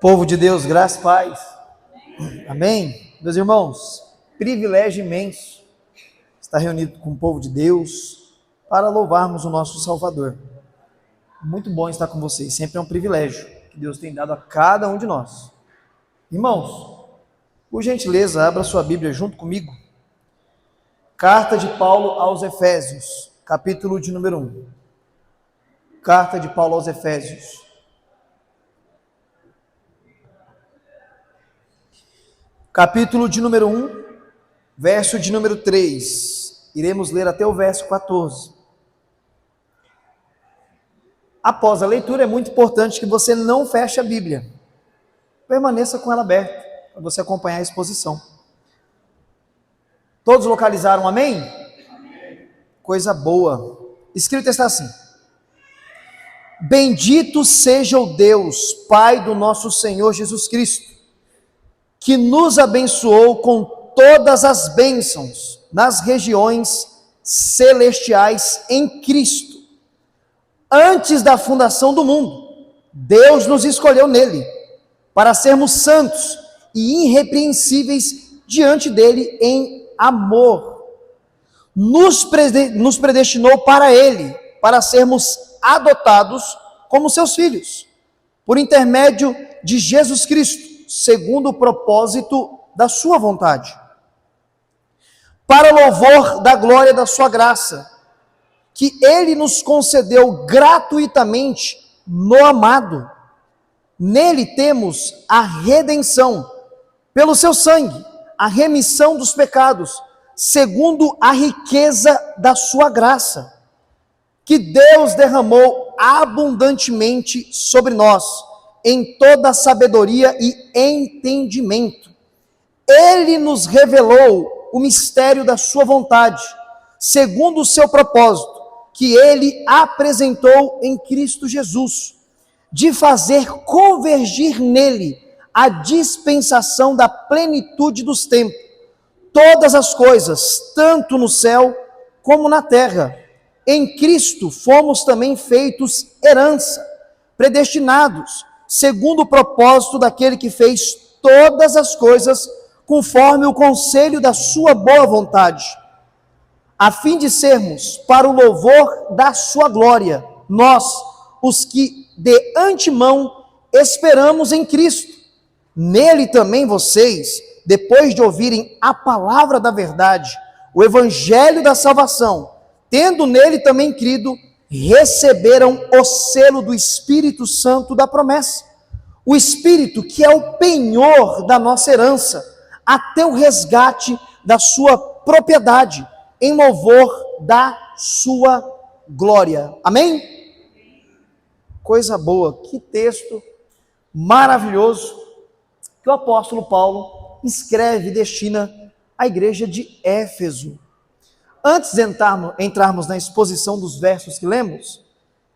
Povo de Deus, graça e paz. Amém? Meus irmãos, privilégio imenso estar reunido com o povo de Deus para louvarmos o nosso Salvador. Muito bom estar com vocês, sempre é um privilégio que Deus tem dado a cada um de nós. Irmãos, por gentileza, abra sua Bíblia junto comigo. Carta de Paulo aos Efésios, capítulo de número 1. Carta de Paulo aos Efésios. Capítulo de número 1, verso de número 3. Iremos ler até o verso 14. Após a leitura, é muito importante que você não feche a Bíblia. Permaneça com ela aberta, para você acompanhar a exposição. Todos localizaram, amém? Amém. Coisa boa. Escrito está assim: Bendito seja o Deus, Pai do nosso Senhor Jesus Cristo, que nos abençoou com todas as bênçãos nas regiões celestiais em Cristo. Antes da fundação do mundo, Deus nos escolheu nele, para sermos santos e irrepreensíveis diante dele em amor. Nos predestinou para ele, para sermos adotados como seus filhos, por intermédio de Jesus Cristo, segundo o propósito da sua vontade, para louvor da glória da sua graça, que ele nos concedeu gratuitamente no amado. Nele temos a redenção, pelo seu sangue, a remissão dos pecados, segundo a riqueza da sua graça, que Deus derramou abundantemente sobre nós, em toda sabedoria e entendimento. Ele nos revelou o mistério da sua vontade, segundo o seu propósito, que ele apresentou em Cristo Jesus, de fazer convergir nele a dispensação da plenitude dos tempos, todas as coisas, tanto no céu como na terra. Em Cristo fomos também feitos herança, predestinados, segundo o propósito daquele que fez todas as coisas conforme o conselho da sua boa vontade, a fim de sermos para o louvor da sua glória, nós, os que de antemão esperamos em Cristo. Nele também vocês, depois de ouvirem a palavra da verdade, o evangelho da salvação, tendo nele também crido, receberam o selo do Espírito Santo da promessa. O Espírito que é o penhor da nossa herança, até o resgate da sua propriedade, em louvor da sua glória. Amém? Coisa boa, que texto maravilhoso que o apóstolo Paulo escreve e destina à igreja de Éfeso. Antes de entrarmos na exposição dos versos que lemos,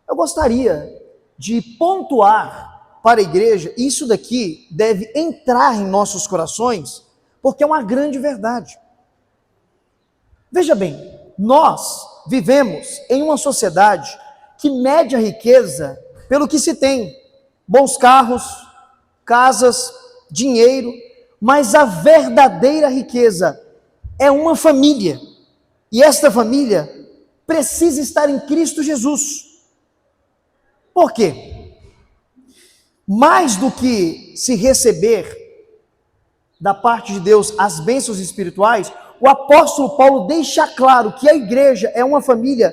eu gostaria de pontuar para a igreja, e isso daqui deve entrar em nossos corações, porque é uma grande verdade. Veja bem, nós vivemos em uma sociedade que mede a riqueza pelo que se tem, bons carros, casas, dinheiro, mas a verdadeira riqueza é uma família. E esta família precisa estar em Cristo Jesus. Por quê? Mais do que se receber da parte de Deus as bênçãos espirituais, o apóstolo Paulo deixa claro que a igreja é uma família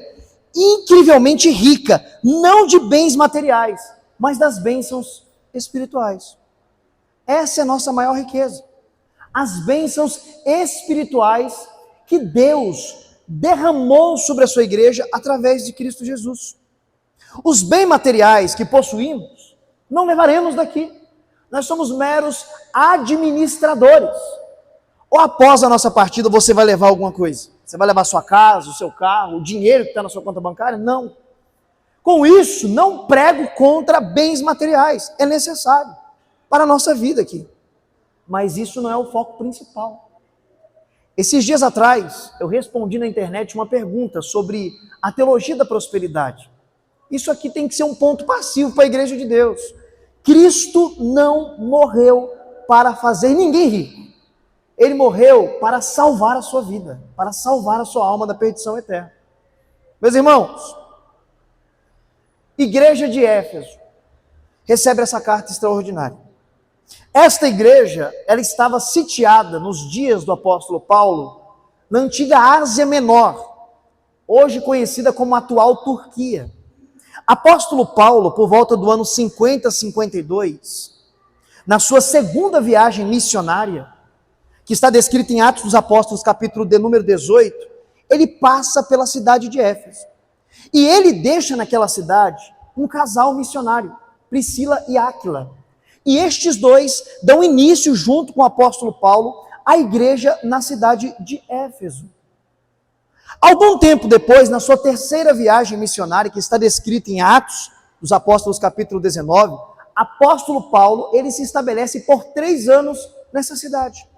incrivelmente rica, não de bens materiais, mas das bênçãos espirituais. Essa é a nossa maior riqueza. As bênçãos espirituais que Deus derramou sobre a sua igreja através de Cristo Jesus. Os bens materiais que possuímos, não levaremos daqui. Nós somos meros administradores. Ou após a nossa partida você vai levar alguma coisa? Você vai levar sua casa, o seu carro, o dinheiro que está na sua conta bancária? Não. Com isso, não prego contra bens materiais. É necessário para a nossa vida aqui. Mas isso não é o foco principal. Esses dias atrás, eu respondi na internet uma pergunta sobre a teologia da prosperidade. Isso aqui tem que ser um ponto passivo para a igreja de Deus. Cristo não morreu para fazer ninguém rico. Ele morreu para salvar a sua vida, para salvar a sua alma da perdição eterna. Meus irmãos, igreja de Éfeso recebe essa carta extraordinária. Esta igreja, ela estava sitiada nos dias do apóstolo Paulo, na antiga Ásia Menor, hoje conhecida como a atual Turquia. Apóstolo Paulo, por volta do ano 50, 52, na sua segunda viagem missionária, que está descrita em Atos dos Apóstolos, capítulo de número 18, ele passa pela cidade de Éfeso. E ele deixa naquela cidade um casal missionário, Priscila e Áquila. E estes dois dão início, junto com o apóstolo Paulo, à igreja na cidade de Éfeso. Algum tempo depois, na sua terceira viagem missionária, que está descrita em Atos dos Apóstolos, capítulo 19, apóstolo Paulo, ele se estabelece por 3 anos nessa cidade,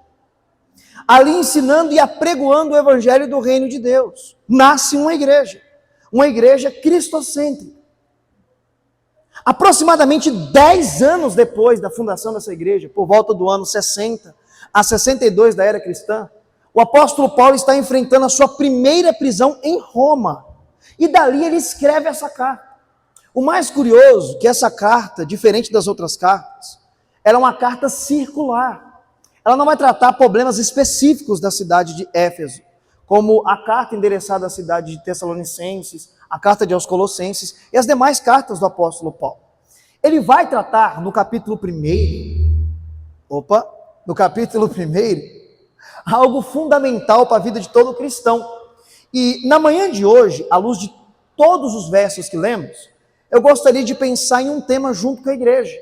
ali ensinando e apregoando o evangelho do reino de Deus. Nasce uma igreja cristocêntrica. Aproximadamente 10 anos depois da fundação dessa igreja, por volta do ano 60 a 62 da era cristã, o apóstolo Paulo está enfrentando a sua primeira prisão em Roma. E dali ele escreve essa carta. O mais curioso é que essa carta, diferente das outras cartas, ela é uma carta circular. Ela não vai tratar problemas específicos da cidade de Éfeso, como a carta endereçada à cidade de Tessalonicenses, a carta aos Colossenses e as demais cartas do apóstolo Paulo. Ele vai tratar no capítulo 1, algo fundamental para a vida de todo cristão. E na manhã de hoje, à luz de todos os versos que lemos, eu gostaria de pensar em um tema junto com a igreja,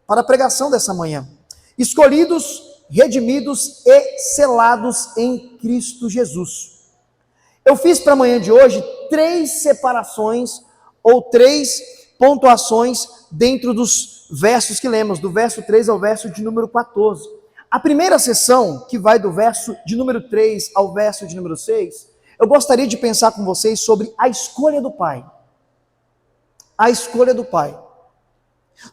para a pregação dessa manhã. Escolhidos, redimidos e selados em Cristo Jesus. Eu fiz para a manhã de hoje 3 separações ou 3 pontuações dentro dos versos que lemos, do verso 3 ao verso de número 14. A primeira sessão, que vai do verso de número 3 ao verso de número 6, eu gostaria de pensar com vocês sobre a escolha do Pai. A escolha do Pai.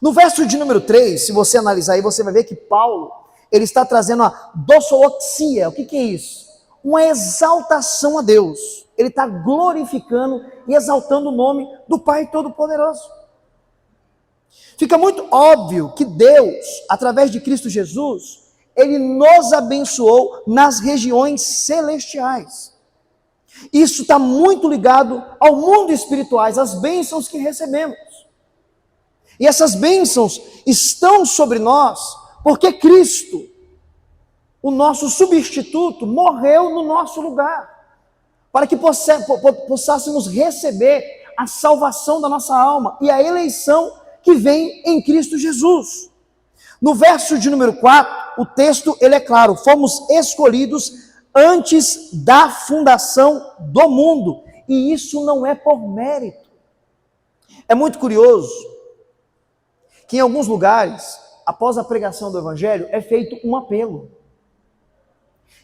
No verso de número 3, se você analisar aí, você vai ver que Paulo, ele está trazendo a doxoloxia. O que é isso? Uma exaltação a Deus. Ele está glorificando e exaltando o nome do Pai Todo-Poderoso. Fica muito óbvio que Deus, através de Cristo Jesus, Ele nos abençoou nas regiões celestiais. Isso está muito ligado ao mundo espiritual, às bênçãos que recebemos. E essas bênçãos estão sobre nós porque Cristo, o nosso substituto, morreu no nosso lugar, para que possássemos receber a salvação da nossa alma e a eleição que vem em Cristo Jesus. No verso de número 4, o texto ele é claro: fomos escolhidos antes da fundação do mundo, e isso não é por mérito. É muito curioso que em alguns lugares, após a pregação do evangelho, é feito um apelo.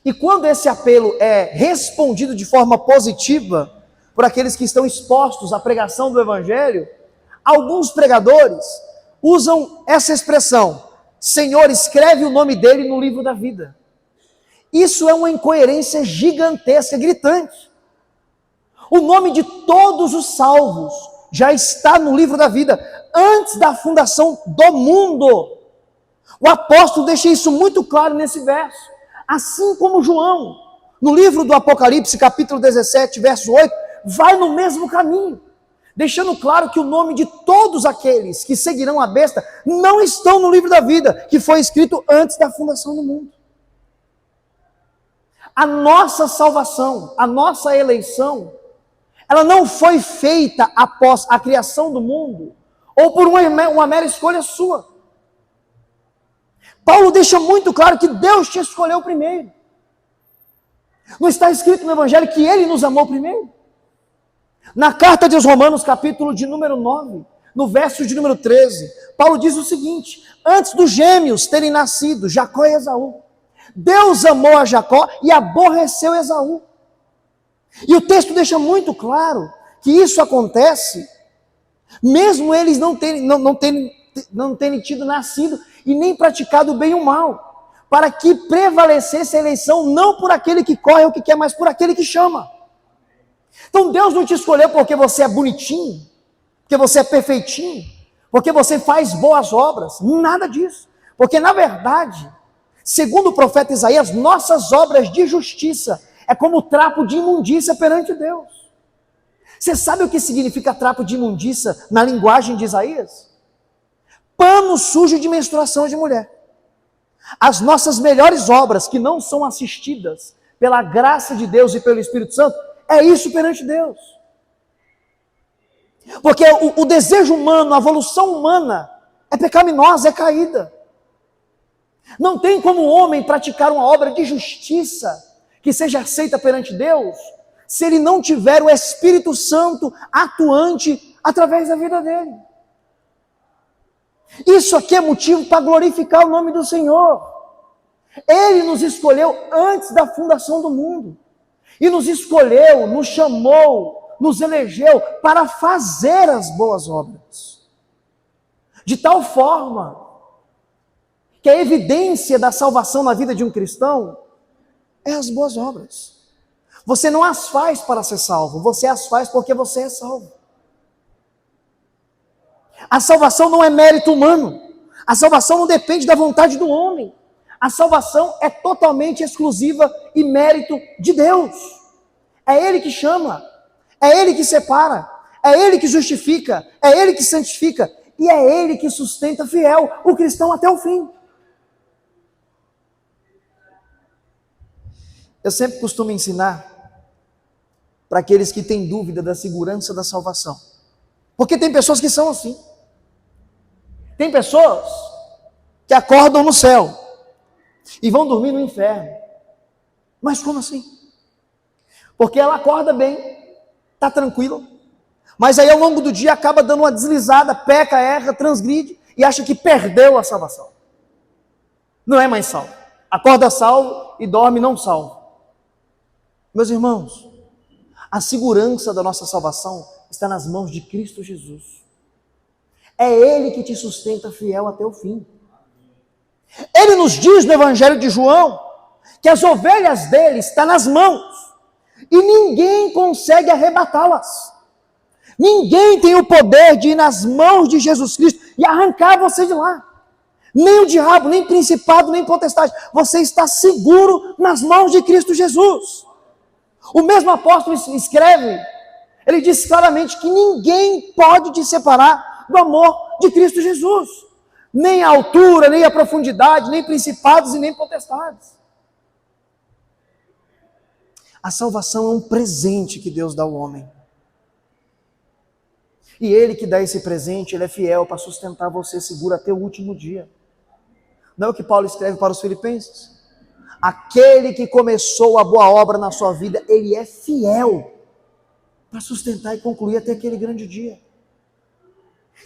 E quando esse apelo é respondido de forma positiva por aqueles que estão expostos à pregação do evangelho, alguns pregadores usam essa expressão: Senhor, escreve o nome dele no livro da vida. Isso é uma incoerência gigantesca, gritante. O nome de todos os salvos já está no livro da vida, antes da fundação do mundo. O apóstolo deixa isso muito claro nesse verso. Assim como João, no livro do Apocalipse, capítulo 17, verso 8, vai no mesmo caminho, deixando claro que o nome de todos aqueles que seguirão a besta não estão no livro da vida, que foi escrito antes da fundação do mundo. A nossa salvação, a nossa eleição, ela não foi feita após a criação do mundo, ou por uma mera escolha sua. Paulo deixa muito claro que Deus te escolheu primeiro. Não está escrito no Evangelho que Ele nos amou primeiro? Na carta de Romanos, capítulo de número 9, no verso de número 13, Paulo diz o seguinte: antes dos gêmeos terem nascido, Jacó e Esaú, Deus amou a Jacó e aborreceu Esaú. E o texto deixa muito claro que isso acontece mesmo eles não terem não terem tido nascido e nem praticado o bem e o mal, para que prevalecesse a eleição não por aquele que corre ou que quer, mas por aquele que chama. Então Deus não te escolheu porque você é bonitinho, porque você é perfeitinho, porque você faz boas obras, nada disso. Porque na verdade, segundo o profeta Isaías, nossas obras de justiça é como trapo de imundícia perante Deus. Você sabe o que significa trapo de imundícia na linguagem de Isaías? Pano sujo de menstruação de mulher. As nossas melhores obras, que não são assistidas pela graça de Deus e pelo Espírito Santo, é isso perante Deus. Porque o desejo humano, a evolução humana, é pecaminosa, é caída. Não tem como o homem praticar uma obra de justiça que seja aceita perante Deus, se ele não tiver o Espírito Santo atuante através da vida dele. Isso aqui é motivo para glorificar o nome do Senhor. Ele nos escolheu antes da fundação do mundo. E nos escolheu, nos chamou, nos elegeu para fazer as boas obras. De tal forma que a evidência da salvação na vida de um cristão é as boas obras. Você não as faz para ser salvo, você as faz porque você é salvo. A salvação não é mérito humano, a salvação não depende da vontade do homem, a salvação é totalmente exclusiva e mérito de Deus. É Ele que chama, é Ele que separa, é Ele que justifica, é Ele que santifica, e é Ele que sustenta fiel o cristão até o fim. Eu sempre costumo ensinar para aqueles que têm dúvida da segurança da salvação. Porque tem pessoas que são assim. Tem pessoas que acordam no céu e vão dormir no inferno. Mas como assim? Porque ela acorda bem, está tranquila, mas aí ao longo do dia acaba dando uma deslizada, peca, erra, transgride e acha que perdeu a salvação. Não é mais salvo. Acorda salvo e dorme não salvo. Meus irmãos, a segurança da nossa salvação está nas mãos de Cristo Jesus. É Ele que te sustenta fiel até o fim. Ele nos diz no Evangelho de João que as ovelhas dele estão nas mãos e ninguém consegue arrebatá-las. Ninguém tem o poder de ir nas mãos de Jesus Cristo e arrancar você de lá. Nem o diabo, nem principado, nem potestade. Você está seguro nas mãos de Cristo Jesus. O mesmo apóstolo escreve, ele diz claramente que ninguém pode te separar do amor de Cristo Jesus. Nem a altura, nem a profundidade, nem principados e nem potestades. A salvação é um presente que Deus dá ao homem. E Ele que dá esse presente, Ele é fiel para sustentar você seguro até o último dia. Não é o que Paulo escreve para os Filipenses? Aquele que começou a boa obra na sua vida, Ele é fiel para sustentar e concluir até aquele grande dia.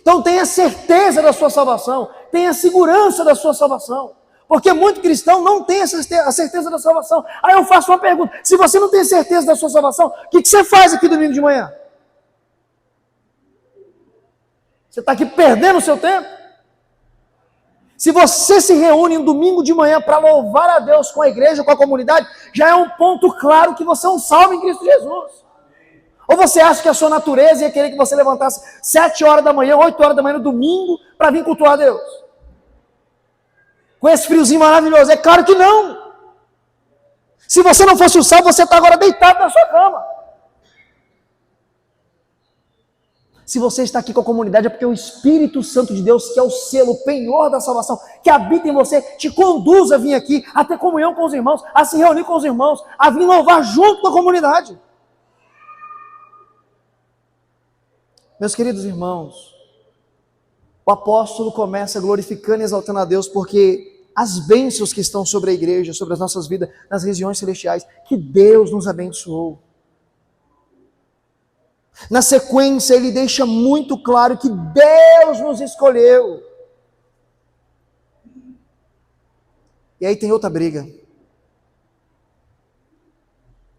Então tenha certeza da sua salvação, tenha segurança da sua salvação, porque muito cristão não tem a certeza da salvação. Aí eu faço uma pergunta: se você não tem certeza da sua salvação, o que você faz aqui domingo de manhã? Você está aqui perdendo o seu tempo? Se você se reúne um domingo de manhã para louvar a Deus com a igreja, com a comunidade, já é um ponto claro que você é um salvo em Cristo Jesus. Ou você acha que a sua natureza ia querer que você levantasse 7 horas da manhã, 8 horas da manhã no domingo para vir cultuar a Deus? Com esse friozinho maravilhoso? É claro que não. Se você não fosse o salvo, você está agora deitado na sua cama. Se você está aqui com a comunidade, é porque o Espírito Santo de Deus, que é o selo, o penhor da salvação, que habita em você, te conduz a vir aqui, a ter comunhão com os irmãos, a se reunir com os irmãos, a vir louvar junto com a comunidade. Meus queridos irmãos, o apóstolo começa glorificando e exaltando a Deus, porque as bênçãos que estão sobre a igreja, sobre as nossas vidas, nas regiões celestiais, que Deus nos abençoou. Na sequência, ele deixa muito claro que Deus nos escolheu. E aí tem outra briga.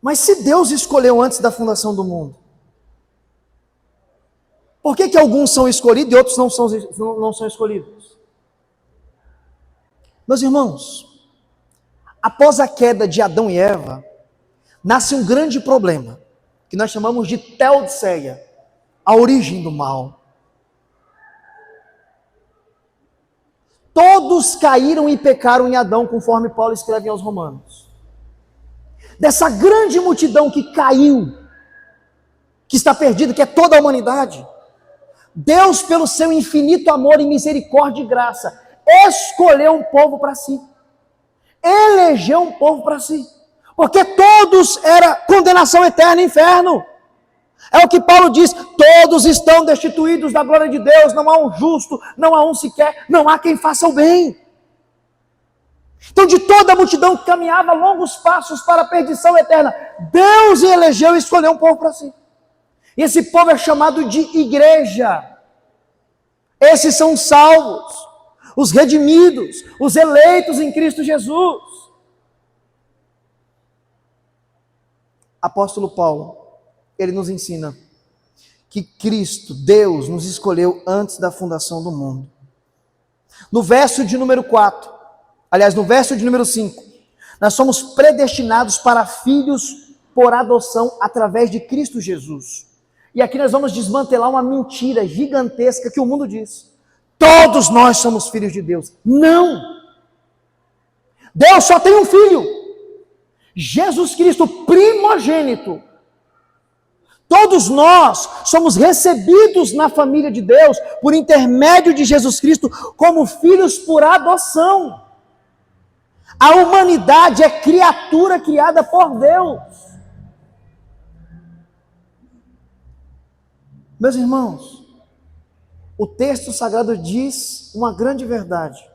Mas se Deus escolheu antes da fundação do mundo, Por que alguns são escolhidos e outros não são escolhidos? Meus irmãos, após a queda de Adão e Eva, nasce um grande problema, que nós chamamos de teodiceia, a origem do mal. Todos caíram e pecaram em Adão, conforme Paulo escreve aos Romanos. Dessa grande multidão que caiu, que está perdida, que é toda a humanidade, Deus, pelo seu infinito amor e misericórdia e graça, escolheu um povo para si. Elegeu um povo para si. Porque todos era condenação eterna e inferno. É o que Paulo diz, todos estão destituídos da glória de Deus, não há um justo, não há um sequer, não há quem faça o bem. Então, de toda a multidão que caminhava longos passos para a perdição eterna, Deus elegeu e escolheu um povo para si. E esse povo é chamado de igreja. Esses são os salvos, os redimidos, os eleitos em Cristo Jesus. Apóstolo Paulo, ele nos ensina que Cristo, Deus, nos escolheu antes da fundação do mundo. No verso de número 4, aliás, no verso de número 5, nós somos predestinados para filhos por adoção através de Cristo Jesus. E aqui nós vamos desmantelar uma mentira gigantesca que o mundo diz. Todos nós somos filhos de Deus. Não! Deus só tem um filho. Jesus Cristo, primogênito. Todos nós somos recebidos na família de Deus por intermédio de Jesus Cristo como filhos por adoção. A humanidade é criatura criada por Deus. Meus irmãos, o texto sagrado diz uma grande verdade.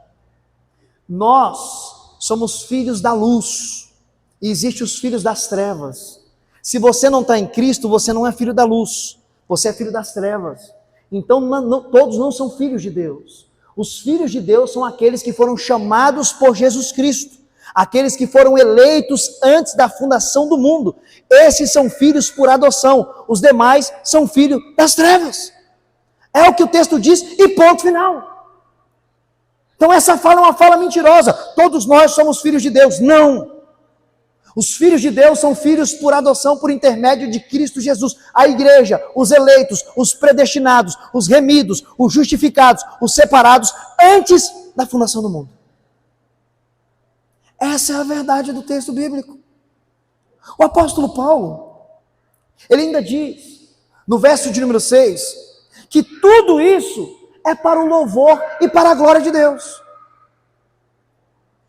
Nós somos filhos da luz e existem os filhos das trevas. Se você não está em Cristo, você não é filho da luz, você é filho das trevas. Então todos não são filhos de Deus. Os filhos de Deus são aqueles que foram chamados por Jesus Cristo, aqueles que foram eleitos antes da fundação do mundo. Esses são filhos por adoção, os demais são filhos das trevas. É o que o texto diz e ponto final. Então essa fala é uma fala mentirosa. Todos nós somos filhos de Deus. Não! Os filhos de Deus são filhos por adoção por intermédio de Cristo Jesus. A igreja, os eleitos, os predestinados, os remidos, os justificados, os separados antes da fundação do mundo. Essa é a verdade do texto bíblico. O apóstolo Paulo, ele ainda diz, no verso de número 6, que tudo isso é para o louvor e para a glória de Deus.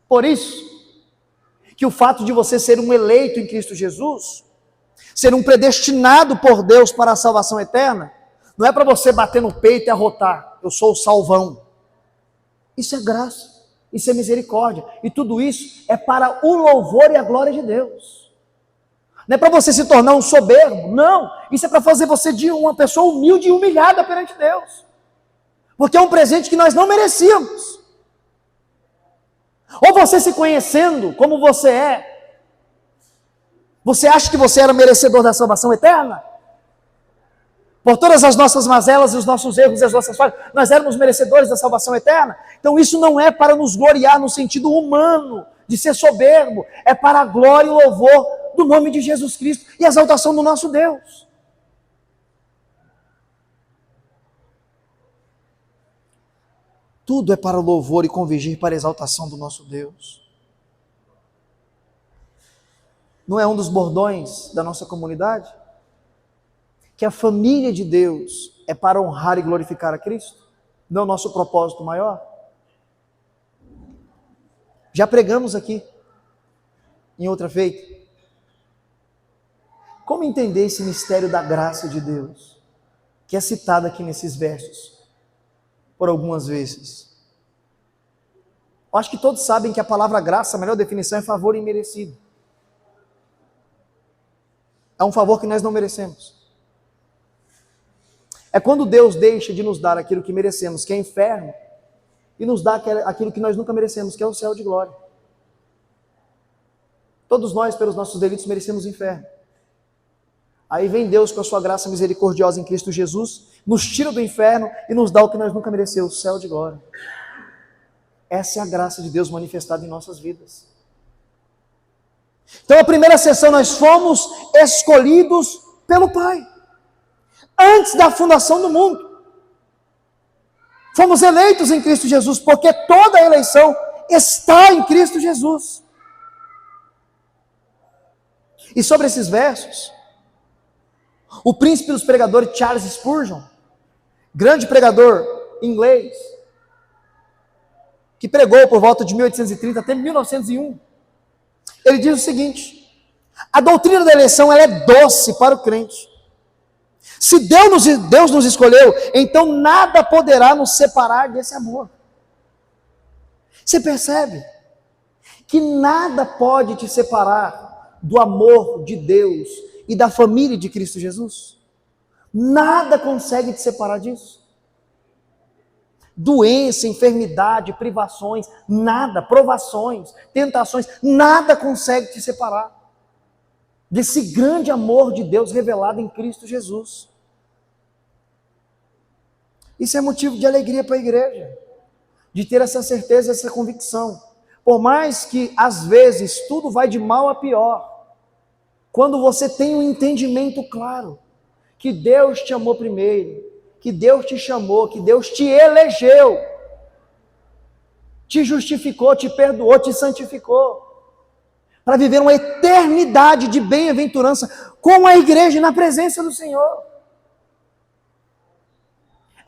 Por isso, que o fato de você ser um eleito em Cristo Jesus, ser um predestinado por Deus para a salvação eterna, não é para você bater no peito e arrotar, eu sou o salvão. Isso é graça, isso é misericórdia, e tudo isso é para o louvor e a glória de Deus. Não é para você se tornar um soberbo, não, isso é para fazer você de uma pessoa humilde e humilhada perante Deus, porque é um presente que nós não merecíamos. Ou você se conhecendo como você é, você acha que você era merecedor da salvação eterna? Por todas as nossas mazelas, os nossos erros e as nossas falhas, nós éramos merecedores da salvação eterna? Então isso não é para nos gloriar no sentido humano, de ser soberbo, é para a glória e o louvor do nome de Jesus Cristo e a exaltação do nosso Deus. Tudo é para o louvor e convergir para a exaltação do nosso Deus. Não é um dos bordões da nossa comunidade? Que a família de Deus é para honrar e glorificar a Cristo? Não é o nosso propósito maior? Já pregamos aqui, em outra feita. Como entender esse mistério da graça de Deus, que é citado aqui nesses versos? Por algumas vezes. Eu acho que todos sabem que a palavra graça, a melhor definição é favor imerecido. É um favor que nós não merecemos. É quando Deus deixa de nos dar aquilo que merecemos, que é inferno, e nos dá aquilo que nós nunca merecemos, que é o céu de glória. Todos nós, pelos nossos delitos, merecemos o inferno. Aí vem Deus com a sua graça misericordiosa em Cristo Jesus nos tira do inferno e nos dá o que nós nunca merecemos, o céu de glória. Essa é a graça de Deus manifestada em nossas vidas. Então a primeira sessão, nós fomos escolhidos pelo Pai, antes da fundação do mundo. Fomos eleitos em Cristo Jesus, porque toda a eleição está em Cristo Jesus. E sobre esses versos, o príncipe dos pregadores Charles Spurgeon, grande pregador inglês, que pregou por volta de 1830 até 1901, ele diz o seguinte: a doutrina da eleição ela é doce para o crente. Se Deus nos escolheu, então nada poderá nos separar desse amor. Você percebe que nada pode te separar do amor de Deus e da família de Cristo Jesus? Nada consegue te separar disso. Doença, enfermidade, privações, nada, provações, tentações, nada consegue te separar desse grande amor de Deus revelado em Cristo Jesus. Isso é motivo de alegria para a igreja, de ter essa certeza, essa convicção. Por mais que às vezes tudo vai de mal a pior, quando você tem um entendimento claro, que Deus te amou primeiro, que Deus te chamou, que Deus te elegeu, te justificou, te perdoou, te santificou, para viver uma eternidade de bem-aventurança com a igreja na presença do Senhor.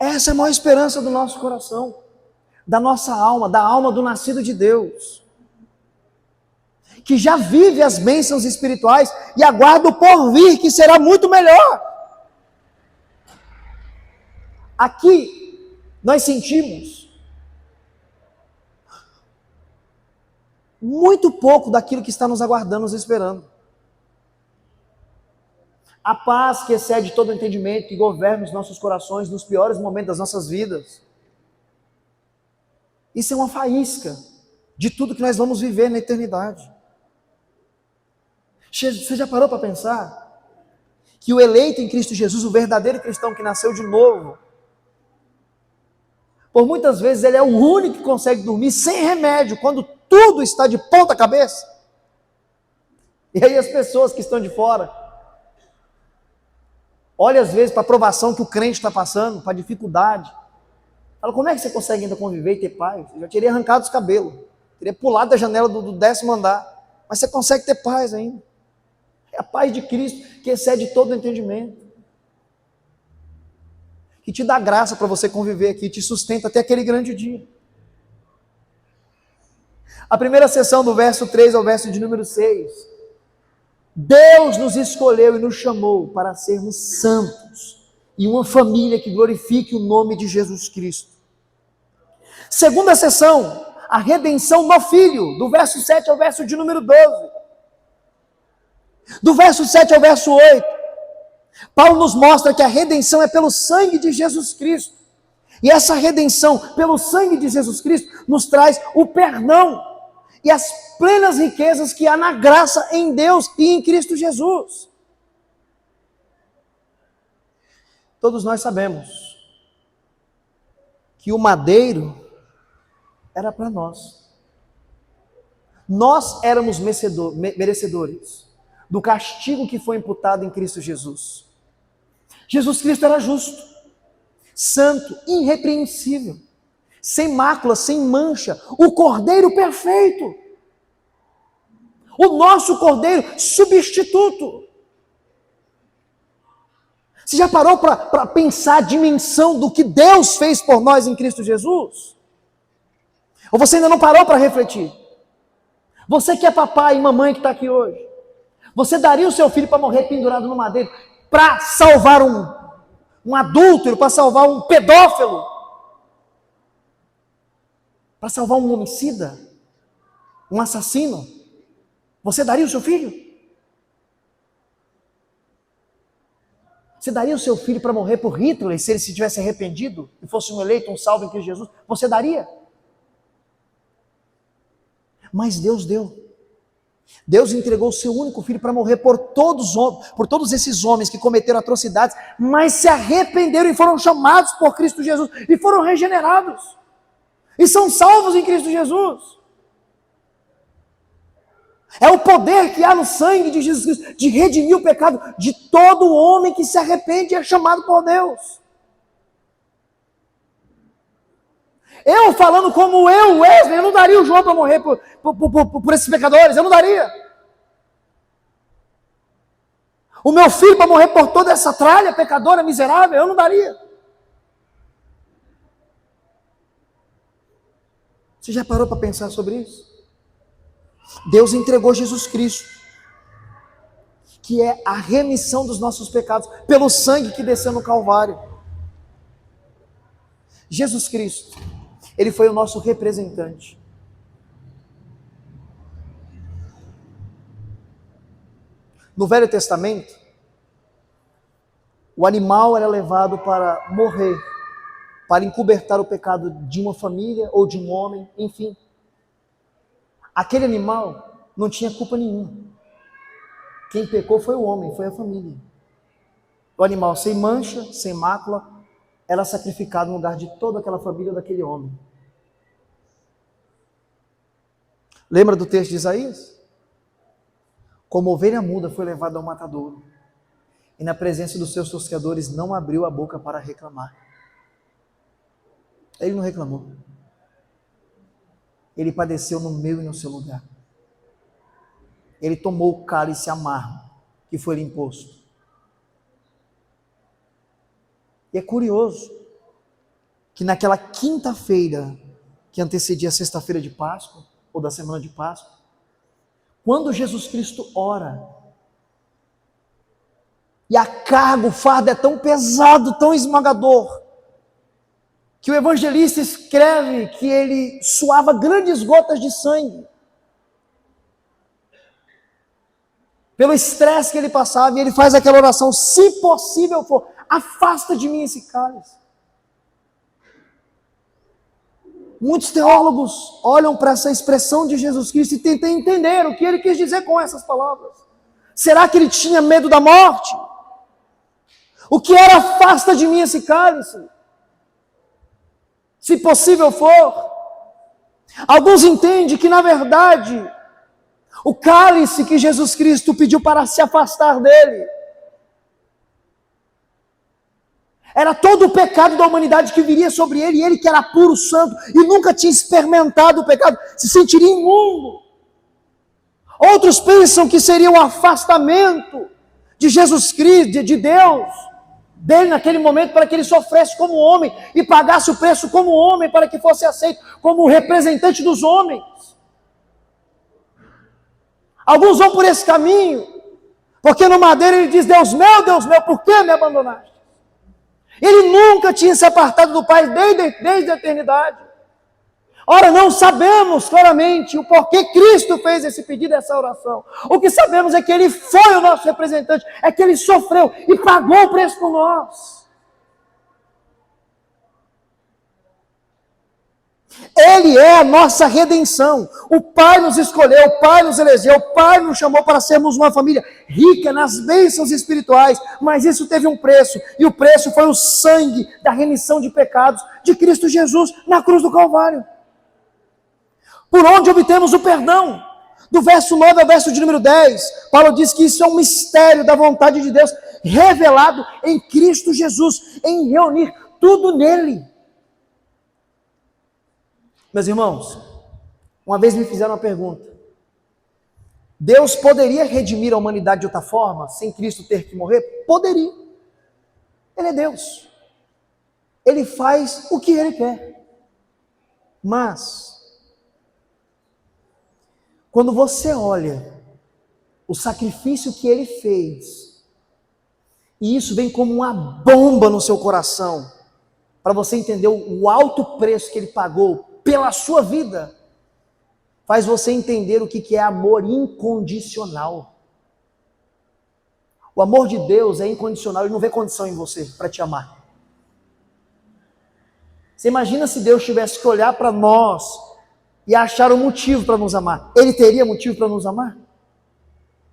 Essa é a maior esperança do nosso coração, da nossa alma, da alma do nascido de Deus, que já vive as bênçãos espirituais e aguarda o porvir, que será muito melhor. Aqui nós sentimos muito pouco daquilo que está nos aguardando, nos esperando. A paz que excede todo entendimento, que governa os nossos corações nos piores momentos das nossas vidas. Isso é uma faísca de tudo que nós vamos viver na eternidade. Você já parou para pensar que o eleito em Cristo Jesus, o verdadeiro cristão que nasceu de novo, por muitas vezes ele é o único que consegue dormir sem remédio, quando tudo está de ponta cabeça? E aí as pessoas que estão de fora, olha às vezes para a provação que o crente está passando, para a dificuldade. Fala, como é que você consegue ainda conviver e ter paz? Eu já teria arrancado os cabelos, teria pulado da janela do 10º andar, mas você consegue ter paz ainda. É a paz de Cristo que excede todo o entendimento, que te dá graça para você conviver aqui, te sustenta até aquele grande dia. A primeira sessão do verso 3 ao verso de número 6, Deus nos escolheu e nos chamou para sermos santos e uma família que glorifique o nome de Jesus Cristo. Segunda sessão, a redenção no Filho, do verso 7 ao verso de número 12. Do verso 7 ao verso 8, Paulo nos mostra que a redenção é pelo sangue de Jesus Cristo. E essa redenção pelo sangue de Jesus Cristo nos traz o perdão e as plenas riquezas que há na graça em Deus e em Cristo Jesus. Todos nós sabemos que o madeiro era para nós. Nós éramos merecedores do castigo que foi imputado em Cristo Jesus. Jesus Cristo era justo, santo, irrepreensível, sem mácula, sem mancha, o Cordeiro perfeito, o nosso Cordeiro substituto. Você já parou para pensar a dimensão do que Deus fez por nós em Cristo Jesus? Ou você ainda não parou para refletir? Você que é papai e mamãe que está aqui hoje, você daria o seu filho para morrer pendurado no madeiro, para salvar um adúltero, para salvar um pedófilo, para salvar um homicida, um assassino? Você daria o seu filho? Você daria o seu filho para morrer por Hitler, se ele se tivesse arrependido e fosse um eleito, um salvo em Cristo Jesus? Você daria? Mas Deus deu. Deus entregou o seu único filho para morrer por todos esses homens que cometeram atrocidades, mas se arrependeram e foram chamados por Cristo Jesus e foram regenerados e são salvos em Cristo Jesus. É o poder que há no sangue de Jesus Cristo de redimir o pecado de todo homem que se arrepende e é chamado por Deus. Eu falando como eu, Wesley, eu não daria o João para morrer por esses pecadores, eu não daria. O meu filho para morrer por toda essa tralha pecadora, miserável, eu não daria. Você já parou para pensar sobre isso? Deus entregou Jesus Cristo, que é a remissão dos nossos pecados, pelo sangue que desceu no Calvário. Jesus Cristo, Ele foi o nosso representante. No Velho Testamento, o animal era levado para morrer, para encobertar o pecado de uma família ou de um homem, enfim. Aquele animal não tinha culpa nenhuma. Quem pecou foi o homem, foi a família. O animal sem mancha, sem mácula, era sacrificado no lugar de toda aquela família daquele homem. Lembra do texto de Isaías? Como ovelha muda foi levada ao matadouro, e na presença dos seus tosqueadores não abriu a boca para reclamar. Ele não reclamou. Ele padeceu no meu e no seu lugar. Ele tomou o cálice amargo que foi lhe imposto. E é curioso que naquela quinta-feira que antecedia a sexta-feira de Páscoa, ou da semana de Páscoa, quando Jesus Cristo ora, e a carga, o fardo é tão pesado, tão esmagador, que o evangelista escreve que ele suava grandes gotas de sangue, pelo estresse que ele passava, e ele faz aquela oração: se possível for, afasta de mim esse cálice. Muitos teólogos olham para essa expressão de Jesus Cristo e tentam entender o que ele quis dizer com essas palavras. Será que ele tinha medo da morte? O que era afasta de mim esse cálice? Se possível for. Alguns entendem que, na verdade, o cálice que Jesus Cristo pediu para se afastar dele era todo o pecado da humanidade que viria sobre ele, e ele que era puro, santo, e nunca tinha experimentado o pecado, se sentiria imundo. Outros pensam que seria o afastamento de Jesus Cristo, de Deus, dele naquele momento, para que ele sofresse como homem, e pagasse o preço como homem, para que fosse aceito como representante dos homens. Alguns vão por esse caminho, porque no madeiro ele diz: Deus meu, por que me abandonaste? Ele nunca tinha se apartado do Pai desde a eternidade. Ora, não sabemos claramente o porquê Cristo fez esse pedido, essa oração. O que sabemos é que Ele foi o nosso representante, é que Ele sofreu e pagou o preço por nós. Ele é a nossa redenção. O Pai nos escolheu, o Pai nos elegeu, o Pai nos chamou para sermos uma família rica nas bênçãos espirituais, mas isso teve um preço, e o preço foi o sangue da remissão de pecados de Cristo Jesus na cruz do Calvário. Por onde obtemos o perdão? Do verso 9 ao verso de número 10, Paulo diz que isso é um mistério da vontade de Deus, revelado em Cristo Jesus, em reunir tudo nele. Meus irmãos, uma vez me fizeram uma pergunta: Deus poderia redimir a humanidade de outra forma, sem Cristo ter que morrer? Poderia. Ele é Deus. Ele faz o que Ele quer. Mas, quando você olha o sacrifício que Ele fez, e isso vem como uma bomba no seu coração, para você entender o alto preço que Ele pagou pela sua vida, faz você entender o que é amor incondicional. O amor de Deus é incondicional, Ele não vê condição em você para te amar. Você imagina se Deus tivesse que olhar para nós e achar um motivo para nos amar? Ele teria motivo para nos amar?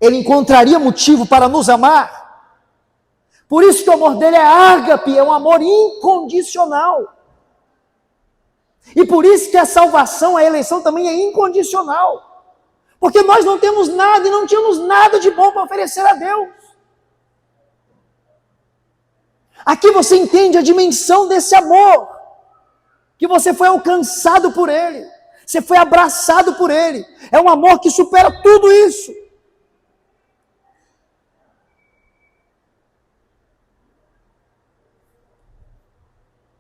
ele encontraria motivo para nos amar? Por isso que o amor dele é ágape, é um amor incondicional. E por isso que a salvação, a eleição também é incondicional. Porque nós não temos nada e não tínhamos nada de bom para oferecer a Deus. Aqui você entende a dimensão desse amor, que você foi alcançado por Ele, você foi abraçado por Ele. É um amor que supera tudo isso.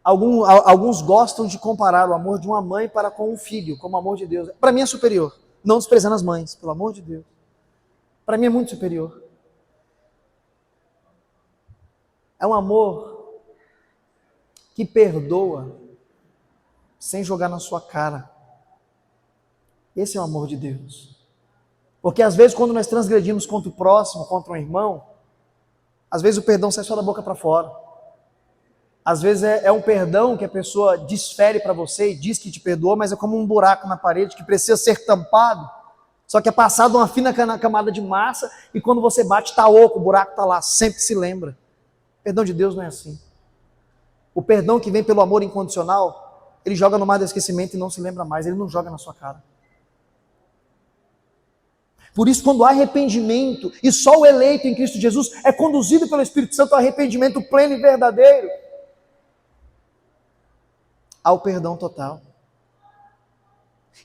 Alguns gostam de comparar o amor de uma mãe para com um filho, como o amor de Deus. Para mim é superior, não desprezando as mães, pelo amor de Deus. Para mim é muito superior. É um amor que perdoa sem jogar na sua cara. Esse é o amor de Deus. Porque às vezes quando nós transgredimos contra o próximo, contra um irmão, às vezes o perdão sai só da boca para fora. Às vezes é um perdão que a pessoa desfere para você e diz que te perdoou, mas é como um buraco na parede que precisa ser tampado. Só que é passado uma fina camada de massa e quando você bate está oco, o buraco está lá, sempre se lembra. O perdão de Deus não é assim. O perdão que vem pelo amor incondicional, ele joga no mar do esquecimento e não se lembra mais, ele não joga na sua cara. Por isso, quando há arrependimento, e só o eleito em Cristo Jesus é conduzido pelo Espírito Santo ao arrependimento pleno e verdadeiro, ao perdão total.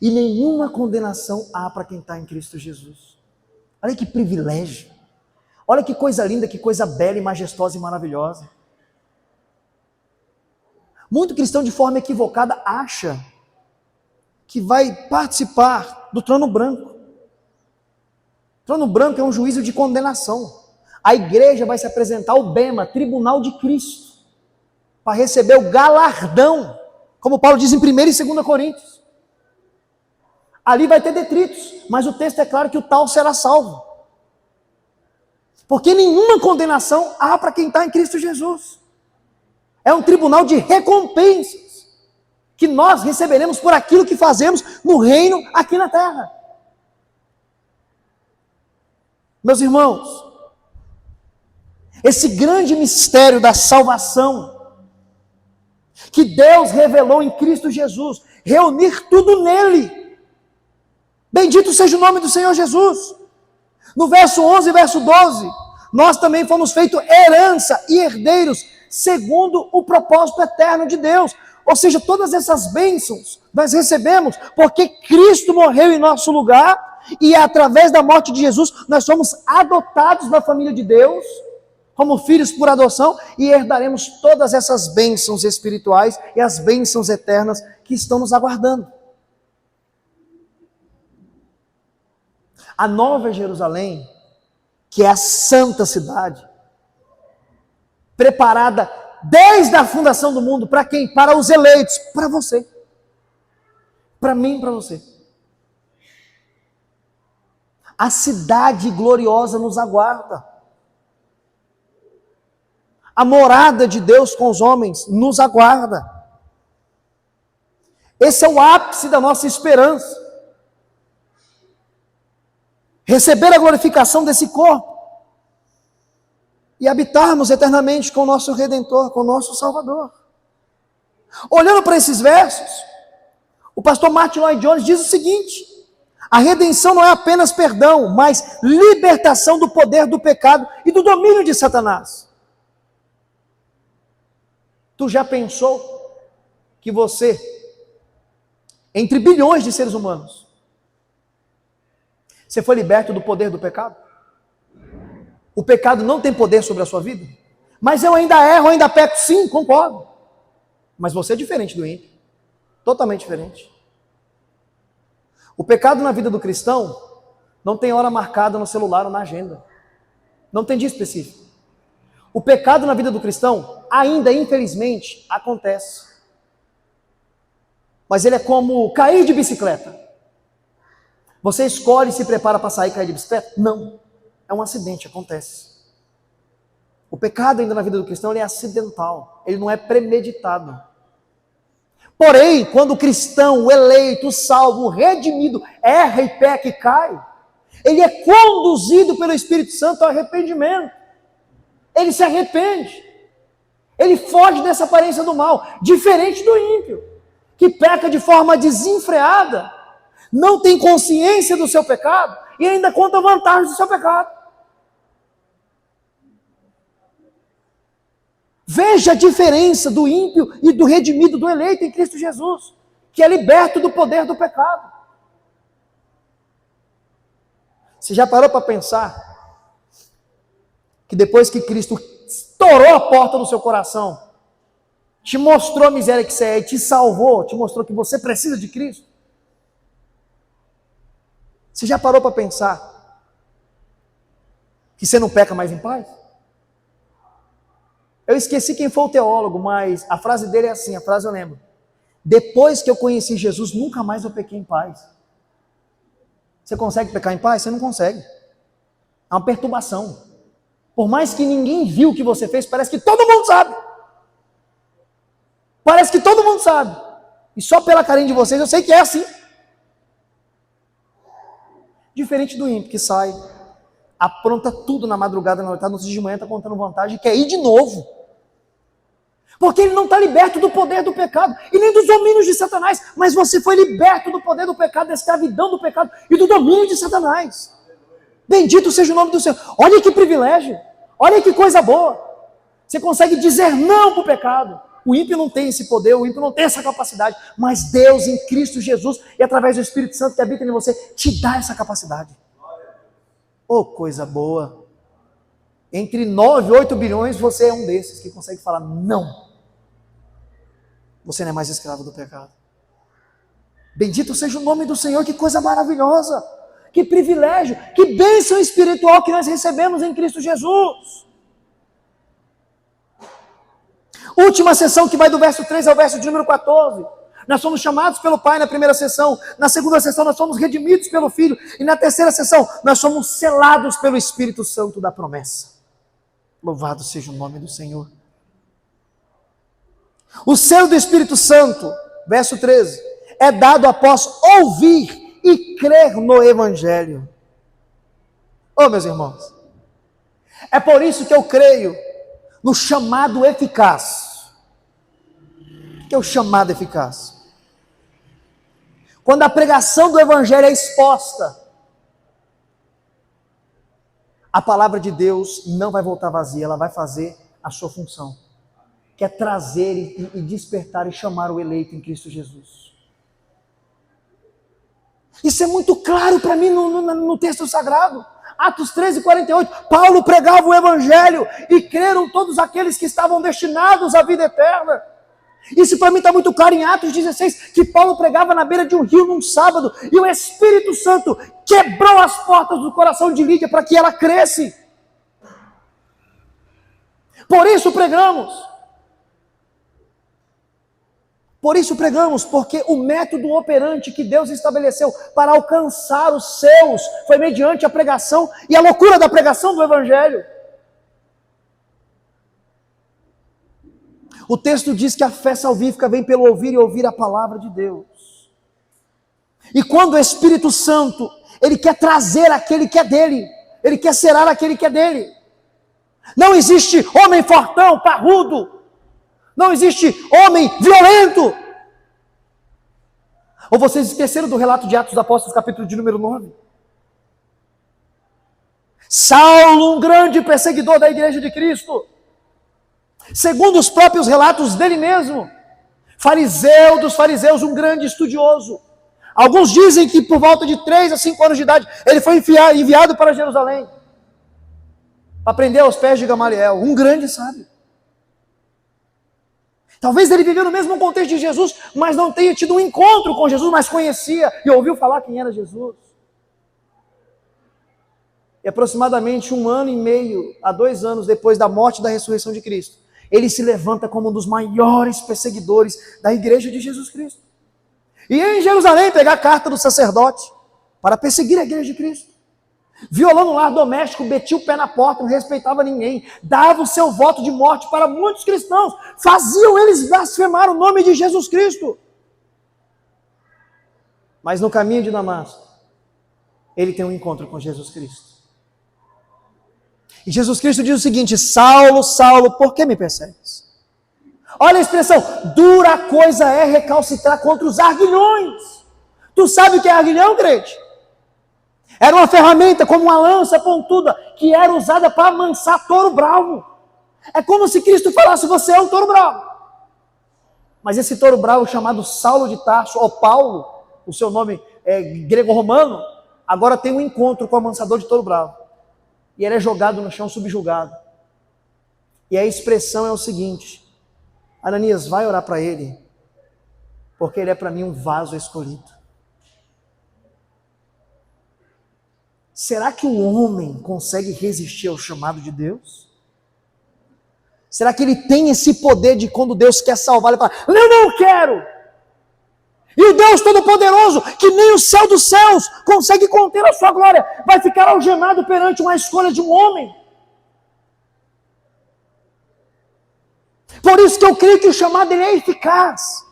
E nenhuma condenação há para quem está em Cristo Jesus. Olha que privilégio. Olha que coisa linda, que coisa bela e majestosa e maravilhosa. Muito cristão de forma equivocada acha que vai participar do trono branco. O trono branco é um juízo de condenação. A igreja vai se apresentar ao bema, tribunal de Cristo, para receber o galardão, como Paulo diz em 1 e 2 Coríntios. Ali vai ter detritos, mas o texto é claro que o tal será salvo. Porque nenhuma condenação há para quem está em Cristo Jesus. É um tribunal de recompensas, que nós receberemos por aquilo que fazemos no reino aqui na terra. Meus irmãos, esse grande mistério da salvação, que Deus revelou em Cristo Jesus, reunir tudo nele. Bendito seja o nome do Senhor Jesus. No verso 11 e verso 12, nós também fomos feitos herança e herdeiros, segundo o propósito eterno de Deus. Ou seja, todas essas bênçãos nós recebemos porque Cristo morreu em nosso lugar, e através da morte de Jesus nós somos adotados na família de Deus, como filhos por adoção, e herdaremos todas essas bênçãos espirituais e as bênçãos eternas que estão nos aguardando. A Nova Jerusalém, que é a santa cidade, preparada desde a fundação do mundo, para quem? Para os eleitos, para você, para mim e para você. A cidade gloriosa nos aguarda. A morada de Deus com os homens nos aguarda. Esse é o ápice da nossa esperança. Receber a glorificação desse corpo e habitarmos eternamente com o nosso Redentor, com o nosso Salvador. Olhando para esses versos, o pastor Martin Lloyd Jones diz o seguinte: a redenção não é apenas perdão, mas libertação do poder do pecado e do domínio de Satanás. Tu já pensou que você, entre bilhões de seres humanos, você foi liberto do poder do pecado? O pecado não tem poder sobre a sua vida? Mas eu ainda erro, eu ainda peco, sim, concordo. Mas você é diferente do ímpio, totalmente diferente. O pecado na vida do cristão não tem hora marcada no celular ou na agenda. Não tem dia específico. O pecado na vida do cristão ainda, infelizmente, acontece. Mas ele é como cair de bicicleta. Você escolhe e se prepara para sair e cair de bicicleta? Não. É um acidente, acontece. O pecado ainda na vida do cristão ele é acidental. Ele não é premeditado. Porém, quando o cristão, o eleito, o salvo, o redimido, erra e peca e cai, Ele é conduzido pelo Espírito Santo ao arrependimento. Ele se arrepende. Ele foge dessa aparência do mal, diferente do ímpio, que peca de forma desenfreada, não tem consciência do seu pecado e ainda conta vantagens do seu pecado. Veja a diferença do ímpio e do redimido, do eleito em Cristo Jesus, que é liberto do poder do pecado. Você já parou para pensar que depois que Cristo estourou a porta do seu coração, te mostrou a miséria que você é e te salvou, te mostrou que você precisa de Cristo? Você já parou para pensar que você não peca mais em paz? Eu esqueci quem foi o teólogo, mas a frase dele é assim, a frase eu lembro: depois que eu conheci Jesus, nunca mais eu pequei em paz. Você consegue pecar em paz? Você não consegue. É uma perturbação. Por mais que ninguém viu o que você fez, parece que todo mundo sabe. Parece que todo mundo sabe. E só pela carinha de vocês eu sei que é assim. Diferente do ímpio que sai, apronta tudo na madrugada, na noitada, no dia de manhã está contando vantagem e quer ir de novo. Porque ele não está liberto do poder do pecado e nem dos domínios de Satanás, mas você foi liberto do poder do pecado, da escravidão do pecado e do domínio de Satanás. Bendito seja o nome do Senhor. Olha que privilégio, olha que coisa boa. Você consegue dizer não para o pecado. O ímpio não tem esse poder, o ímpio não tem essa capacidade, mas Deus em Cristo Jesus e através do Espírito Santo que habita em você, te dá essa capacidade. Oh, coisa boa. Entre 9 e 8 bilhões, você é um desses que consegue falar não. Você não é mais escravo do pecado. Bendito seja o nome do Senhor, que coisa maravilhosa, que privilégio, que bênção espiritual que nós recebemos em Cristo Jesus. Última sessão, que vai do verso 3 ao verso de número 14. Nós somos chamados pelo Pai na primeira sessão, na segunda sessão nós somos redimidos pelo Filho, e na terceira sessão nós somos selados pelo Espírito Santo da promessa. Louvado seja o nome do Senhor. O selo do Espírito Santo, verso 13, é dado após ouvir e crer no Evangelho. Oh, meus irmãos, é por isso que eu creio no chamado eficaz. O que é o chamado eficaz? Quando a pregação do Evangelho é exposta, a palavra de Deus não vai voltar vazia, ela vai fazer a sua função, que é trazer e despertar e chamar o eleito em Cristo Jesus. Isso é muito claro para mim no texto sagrado. Atos 13, 48, Paulo pregava o Evangelho e creram todos aqueles que estavam destinados à vida eterna. Isso para mim está muito claro em Atos 16, que Paulo pregava na beira de um rio num sábado, e o Espírito Santo quebrou as portas do coração de Lídia para que ela cresce. Por isso pregamos. Por isso pregamos, porque o método operante que Deus estabeleceu para alcançar os seus foi mediante a pregação e a loucura da pregação do Evangelho. O texto diz que a fé salvífica vem pelo ouvir e ouvir a palavra de Deus. E quando o Espírito Santo, ele quer trazer aquele que é dele, ele quer serar aquele que é dele. Não existe homem fortão, parrudo, não existe homem violento. Ou vocês esqueceram do relato de Atos dos Apóstolos, capítulo de número 9? Saulo, um grande perseguidor da igreja de Cristo, segundo os próprios relatos dele mesmo, fariseu dos fariseus, um grande estudioso. Alguns dizem que por volta de 3 a 5 anos de idade, ele foi enviado para Jerusalém, para aprender aos pés de Gamaliel, um grande sábio. Talvez ele viveu no mesmo contexto de Jesus, mas não tenha tido um encontro com Jesus, mas conhecia e ouviu falar quem era Jesus. E aproximadamente 1 ano e meio a 2 anos depois da morte e da ressurreição de Cristo, ele se levanta como um dos maiores perseguidores da igreja de Jesus Cristo. E em Jerusalém pegar a carta do sacerdote para perseguir a igreja de Cristo. Violando o lar doméstico, metia o pé na porta, não respeitava ninguém, dava o seu voto de morte para muitos cristãos, faziam eles blasfemar o nome de Jesus Cristo. Mas no caminho de Damasco, ele tem um encontro com Jesus Cristo. E Jesus Cristo diz o seguinte: Saulo, Saulo, por que me persegues? Olha a expressão, dura coisa é recalcitrar contra os arguilhões. Tu sabe o que é arguilhão, crente? Era uma ferramenta como uma lança pontuda que era usada para amansar touro bravo. É como se Cristo falasse: você é um touro bravo. Mas esse touro bravo chamado Saulo de Tarso, ou Paulo, o seu nome é grego-romano, agora tem um encontro com o amansador de touro bravo. E ele é jogado no chão subjugado. E a expressão é o seguinte: Ananias, vai orar para ele, porque ele é para mim um vaso escolhido. Será que um homem consegue resistir ao chamado de Deus? Será que ele tem esse poder de quando Deus quer salvar, ele fala: eu não quero! E o Deus Todo-Poderoso, que nem o céu dos céus consegue conter a sua glória, vai ficar algemado perante uma escolha de um homem? Por isso que eu creio que o chamado ele é eficaz.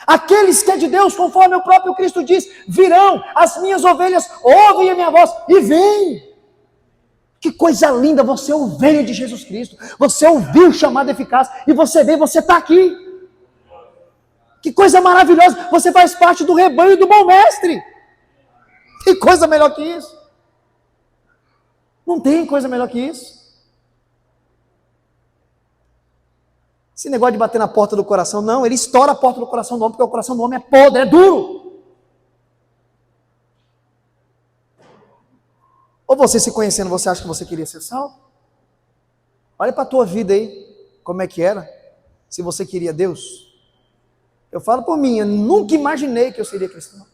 Aqueles que é de Deus, conforme o próprio Cristo diz, virão, as minhas ovelhas ouvem a minha voz e vêm. Que coisa linda, você é ovelha de Jesus Cristo, você ouviu o chamado eficaz e você vem, você está aqui. Que coisa maravilhosa, você faz parte do rebanho do bom mestre. Que coisa melhor que isso? Não tem coisa melhor que isso. Esse negócio de bater na porta do coração, não, ele estoura a porta do coração do homem, porque o coração do homem é podre, é duro. Ou você se conhecendo, você acha que você queria ser salvo? Olha para a tua vida aí, como é que era, se você queria Deus. Eu falo por mim, eu nunca imaginei que eu seria cristão.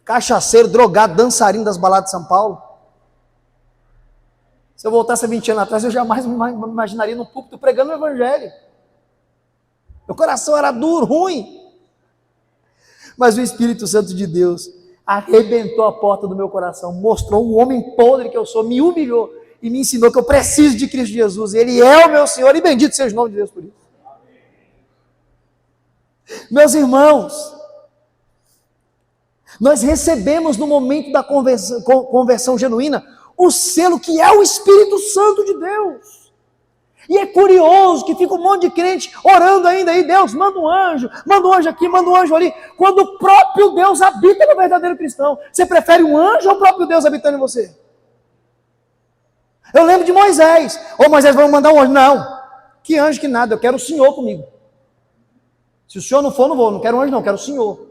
Cachaceiro, drogado, dançarino das baladas de São Paulo. Se eu voltasse a 20 anos atrás, eu jamais me imaginaria no púlpito pregando o evangelho. Meu coração era duro, ruim. Mas o Espírito Santo de Deus arrebentou a porta do meu coração, mostrou um homem podre que eu sou, me humilhou e me ensinou que eu preciso de Cristo Jesus. Ele é o meu Senhor e bendito seja o nome de Deus por isso. Meus irmãos, nós recebemos no momento da conversão genuína o selo que é o Espírito Santo de Deus. E é curioso que fica um monte de crente orando ainda aí: Deus, manda um anjo aqui, manda um anjo ali, quando o próprio Deus habita no verdadeiro cristão. Você prefere um anjo ou o próprio Deus habitando em você? Eu lembro de Moisés: Moisés, vamos mandar um anjo. Não, que anjo que nada, eu quero o Senhor comigo. Se o Senhor não for, não vou, não quero um anjo não, quero o Senhor.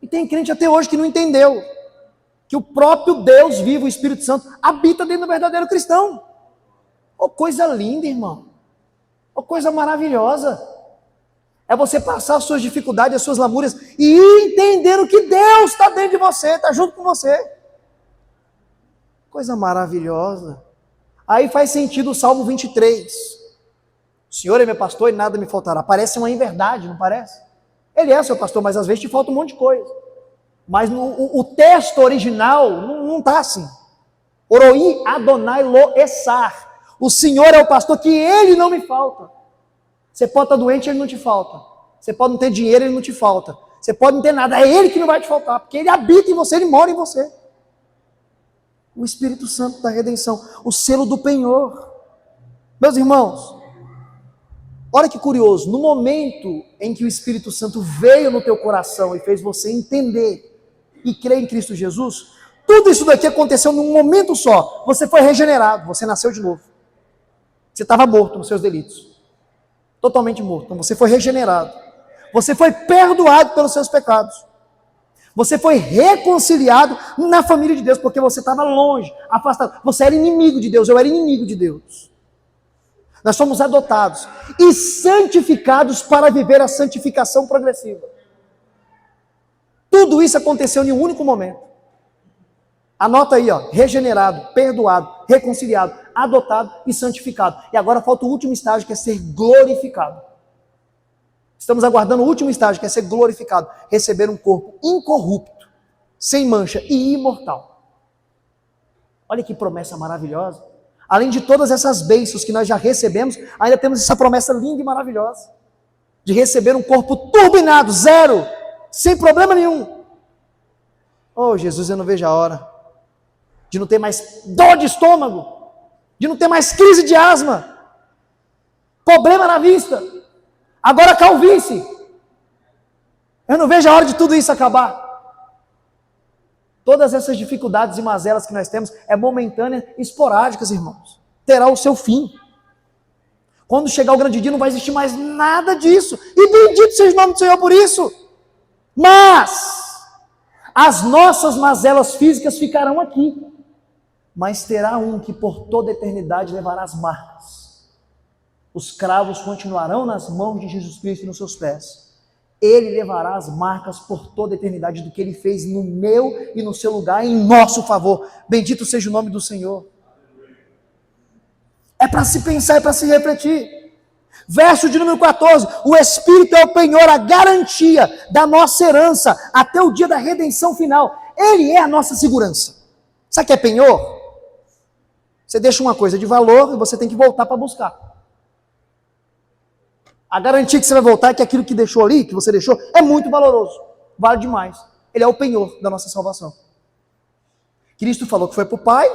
E tem crente até hoje que não entendeu que o próprio Deus vivo, o Espírito Santo, habita dentro do verdadeiro cristão. Oh, coisa linda, irmão. Oh, coisa maravilhosa. É você passar as suas dificuldades, as suas lamúrias e entender o que Deus está dentro de você, está junto com você. Coisa maravilhosa. Aí faz sentido o Salmo 23. O Senhor é meu pastor e nada me faltará. Parece uma inverdade, não parece? Ele é seu pastor, mas às vezes te falta um monte de coisa. Mas o texto original não está assim. Oroi Adonai lo esar. O Senhor é o pastor que ele não me falta. Você pode estar doente, ele não te falta. Você pode não ter dinheiro, ele não te falta. Você pode não ter nada, é ele que não vai te faltar, porque ele habita em você, ele mora em você. O Espírito Santo da redenção, o selo do penhor. Meus irmãos, olha que curioso, no momento em que o Espírito Santo veio no teu coração e fez você entender e crer em Cristo Jesus, tudo isso daqui aconteceu num momento só. Você foi regenerado, você nasceu de novo. Você estava morto nos seus delitos, totalmente morto, então você foi regenerado. Você foi perdoado pelos seus pecados. Você foi reconciliado na família de Deus, porque você estava longe, afastado. Você era inimigo de Deus, eu era inimigo de Deus. Nós somos adotados e santificados para viver a santificação progressiva. Tudo isso aconteceu em um único momento. Anota aí, ó, regenerado, perdoado, reconciliado, adotado e santificado. E agora falta o último estágio, que é ser glorificado. Estamos aguardando o último estágio, que é ser glorificado, receber um corpo incorrupto, sem mancha e imortal. Olha que promessa maravilhosa. Além de todas essas bênçãos que nós já recebemos, ainda temos essa promessa linda e maravilhosa, de receber um corpo turbinado, zero, sem problema nenhum. Oh, Jesus, eu não vejo a hora de não ter mais dor de estômago, de não ter mais crise de asma, problema na vista, agora calvície. Eu não vejo a hora de tudo isso acabar. Todas essas dificuldades e mazelas que nós temos é momentâneas, esporádicas, irmãos. Terá o seu fim. Quando chegar o grande dia não vai existir mais nada disso. E bendito seja o nome do Senhor por isso. Mas as nossas mazelas físicas ficarão aqui. Mas terá um que por toda a eternidade levará as marcas. Os cravos continuarão nas mãos de Jesus Cristo e nos seus pés. Ele levará as marcas por toda a eternidade do que Ele fez no meu e no seu lugar, em nosso favor. Bendito seja o nome do Senhor. É para se pensar, é para se refletir. Verso de número 14. O Espírito é o penhor, a garantia da nossa herança até o dia da redenção final. Ele é a nossa segurança. Sabe o que é penhor? Você deixa uma coisa de valor e você tem que voltar para buscar. A garantia que você vai voltar é que aquilo que deixou ali, que você deixou, é muito valoroso. Vale demais. Ele é o penhor da nossa salvação. Cristo falou que foi para o Pai,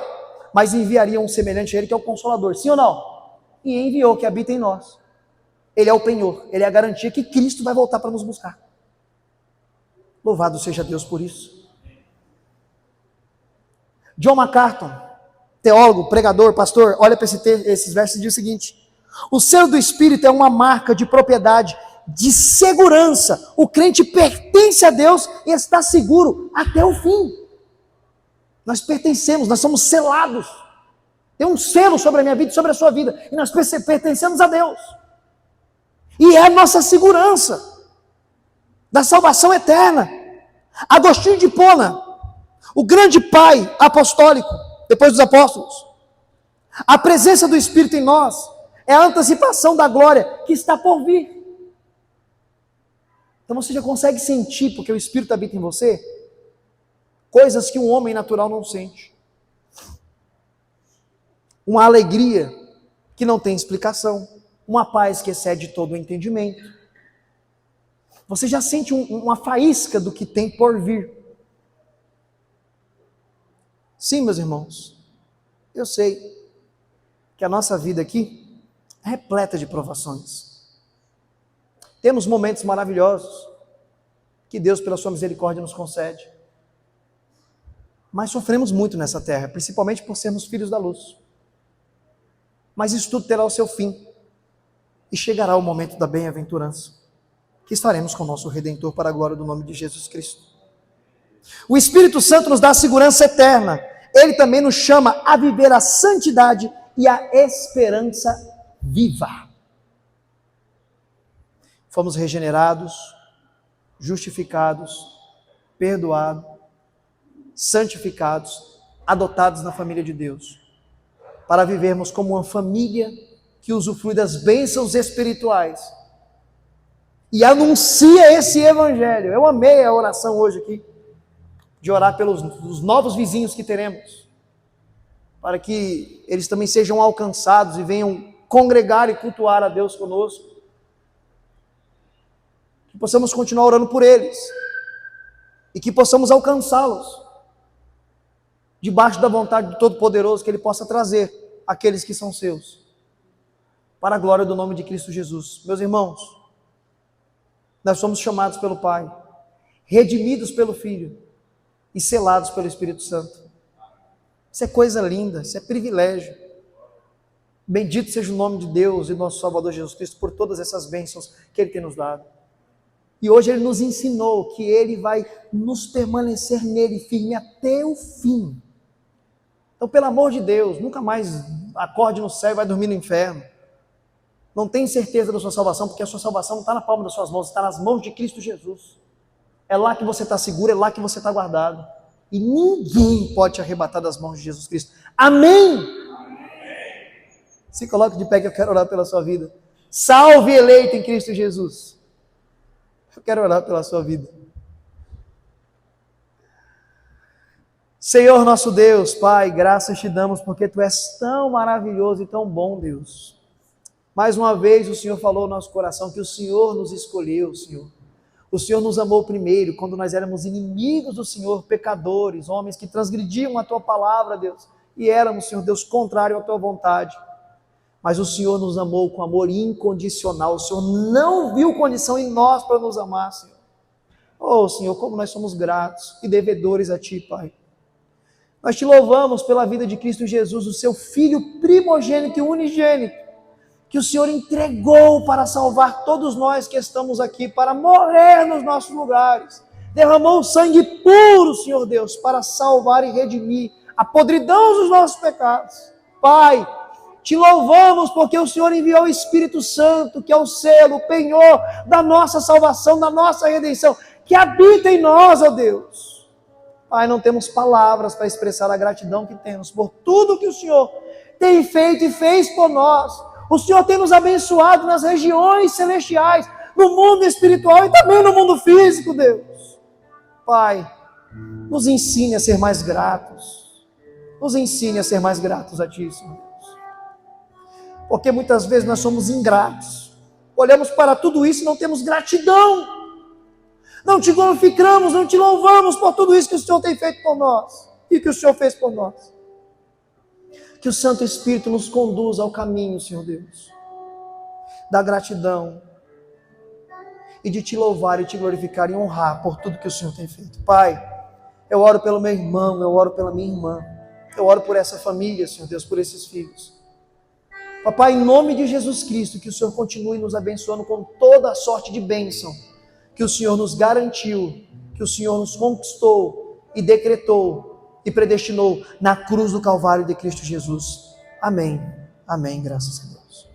mas enviaria um semelhante a Ele, que é o Consolador. Sim ou não? E enviou, que habita em nós. Ele é o penhor. Ele é a garantia que Cristo vai voltar para nos buscar. Louvado seja Deus por isso. John MacArthur, teólogo, pregador, pastor, olha para esses versos e diz o seguinte: o selo do Espírito é uma marca de propriedade, de segurança. O crente pertence a Deus e está seguro até o fim. Nós pertencemos, nós somos selados. Tem um selo sobre a minha vida e sobre a sua vida. E nós pertencemos a Deus. E é a nossa segurança da salvação eterna. Agostinho de Hipona, o grande pai apostólico, depois dos apóstolos. A presença do Espírito em nós é a antecipação da glória que está por vir. Então você já consegue sentir, porque o Espírito habita em você, coisas que um homem natural não sente. Uma alegria que não tem explicação. Uma paz que excede todo o entendimento. Você já sente uma faísca do que tem por vir. Sim, meus irmãos, eu sei que a nossa vida aqui é repleta de provações. Temos momentos maravilhosos que Deus, pela sua misericórdia, nos concede. Mas sofremos muito nessa terra, principalmente por sermos filhos da luz. Mas isso tudo terá o seu fim. E chegará o momento da bem-aventurança, que estaremos com o nosso Redentor para a glória do nome de Jesus Cristo. O Espírito Santo nos dá a segurança eterna. Ele também nos chama a viver a santidade e a esperança viva. Fomos regenerados, justificados, perdoados, santificados, adotados na família de Deus, para vivermos como uma família que usufrui das bênçãos espirituais e anuncia esse evangelho. Eu amei a oração hoje aqui, de orar pelos novos vizinhos que teremos, para que eles também sejam alcançados e venham congregar e cultuar a Deus conosco, que possamos continuar orando por eles e que possamos alcançá-los debaixo da vontade do Todo-Poderoso, que Ele possa trazer aqueles que são seus, para a glória do nome de Cristo Jesus. Meus irmãos, nós somos chamados pelo Pai, redimidos pelo Filho e selados pelo Espírito Santo. Isso é coisa linda, isso é privilégio. Bendito seja o nome de Deus e nosso Salvador Jesus Cristo por todas essas bênçãos que Ele tem nos dado. E hoje Ele nos ensinou que Ele vai nos permanecer nele firme até o fim. Então, pelo amor de Deus, nunca mais acorde no céu e vai dormir no inferno. Não tem certeza da sua salvação, porque a sua salvação não está na palma das suas mãos, está nas mãos de Cristo Jesus. É lá que você está seguro, é lá que você está guardado. E ninguém pode te arrebatar das mãos de Jesus Cristo. Amém? Se coloque de pé que eu quero orar pela sua vida. Salve eleito em Cristo Jesus. Eu quero orar pela sua vida. Senhor nosso Deus, Pai, graças te damos porque Tu és tão maravilhoso e tão bom, Deus. Mais uma vez o Senhor falou no nosso coração que o Senhor nos escolheu, Senhor. O Senhor nos amou primeiro, quando nós éramos inimigos do Senhor, pecadores, homens que transgrediam a Tua palavra, Deus, e éramos, Senhor Deus, contrário à Tua vontade. Mas o Senhor nos amou com amor incondicional. O Senhor não viu condição em nós para nos amar, Senhor. Oh, Senhor, como nós somos gratos e devedores a Ti, Pai. Nós Te louvamos pela vida de Cristo Jesus, o Seu Filho primogênito e unigênito, que o Senhor entregou para salvar todos nós que estamos aqui, para morrer nos nossos lugares. Derramou o sangue puro, Senhor Deus, para salvar e redimir a podridão dos nossos pecados. Pai, Te louvamos porque o Senhor enviou o Espírito Santo, que é o selo, o penhor da nossa salvação, da nossa redenção, que habita em nós, ó Deus. Pai, não temos palavras para expressar a gratidão que temos por tudo que o Senhor tem feito e fez por nós. O Senhor tem nos abençoado nas regiões celestiais, no mundo espiritual e também no mundo físico, Deus. Pai, nos ensine a ser mais gratos. Nos ensine a ser mais gratos a Ti, Senhor Deus. Porque muitas vezes nós somos ingratos. Olhamos para tudo isso e não temos gratidão. Não Te glorificamos, não Te louvamos por tudo isso que o Senhor tem feito por nós e que o Senhor fez por nós. Que o Santo Espírito nos conduza ao caminho, Senhor Deus, da gratidão e de Te louvar e Te glorificar e honrar por tudo que o Senhor tem feito. Pai, eu oro pelo meu irmão, eu oro pela minha irmã, eu oro por essa família, Senhor Deus, por esses filhos. Papai, em nome de Jesus Cristo, que o Senhor continue nos abençoando com toda a sorte de bênção que o Senhor nos garantiu, que o Senhor nos conquistou e decretou e predestinou na cruz do Calvário de Cristo Jesus. Amém. Amém. Graças a Deus.